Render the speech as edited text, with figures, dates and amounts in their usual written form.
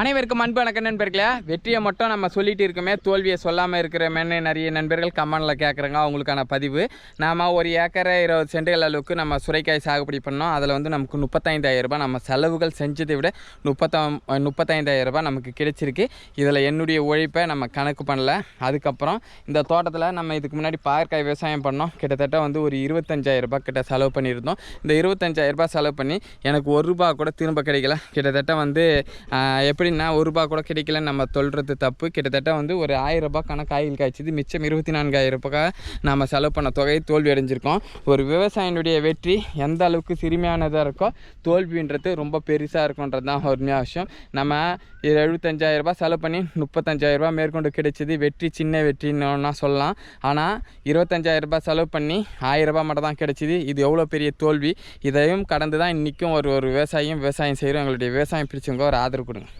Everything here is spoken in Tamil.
அனைவருக்கும் அன்பு வணக்கம் நண்பர்களே. வெற்றியை மட்டும் நம்ம சொல்லிட்டு இருக்கோமே, தோல்வியை சொல்லாமல் இருக்கிறோமேன்னு நிறைய நண்பர்கள் கமெண்டில் கேட்குறாங்க. அவங்களுக்கான பதிவு. நாம் ஒரு ஏக்கரை 20 சென்டுகள் அளவுக்கு நம்ம சுரைக்காய் சாகுபடி பண்ணோம். அதில் வந்து நமக்கு 35,000 ரூபாய் நம்ம செலவுகள் செஞ்சதை விட 35,000 ரூபாய் நமக்கு கிடைச்சிருக்கு. இதில் என்னுடைய உழைப்பை நம்ம கணக்கு பண்ணல. அதுக்கப்புறம் இந்த தோட்டத்தில் நம்ம இதுக்கு முன்னாடி பாகற்காய் விவசாயம் பண்ணோம். கிட்டத்தட்ட வந்து ஒரு 25,000 ரூபாய் கிட்ட செலவு பண்ணியிருந்தோம். இந்த 25,000 ரூபாய் செலவு பண்ணி எனக்கு ₹1 கூட திரும்ப கிடைக்கல. கிட்டத்தட்ட வந்து எப்படின்னா ₹1 கூட கிடைக்கலன்னு நம்ம சொல்கிறது தப்பு. கிட்டத்தட்ட வந்து ஒரு ₹1000 காய்கள் காய்ச்சிது. மிச்சம் 24,000 ரூபாய் நம்ம செலவு பண்ண தொகையை தோல்வி அடைஞ்சிருக்கோம். ஒரு விவசாயினுடைய வெற்றி எந்த அளவுக்கு சிறுமையானதாக இருக்கோ, தோல்வின்றது ரொம்ப பெருசாக இருக்குன்றது தான் உண்மையான விஷயம். நம்ம 75,000 ரூபாய் செலவு பண்ணி 35,000 ரூபாய் மேற்கொண்டு கிடைச்சிது. வெற்றி சின்ன வெற்றின்னு சொல்லலாம். ஆனால் 25,000 ரூபாய் செலவு பண்ணி 1000 ரூபாய் மட்டும் தான் கிடைச்சிது. இது எவ்வளோ பெரிய தோல்வி. இதையும் கடந்து தான் இன்றைக்கும் ஒரு விவசாயம் செய்கிறோம். எங்களுடைய விவசாயம் பிடிச்சவங்க ஒரு ஆதரவு கொடுங்க.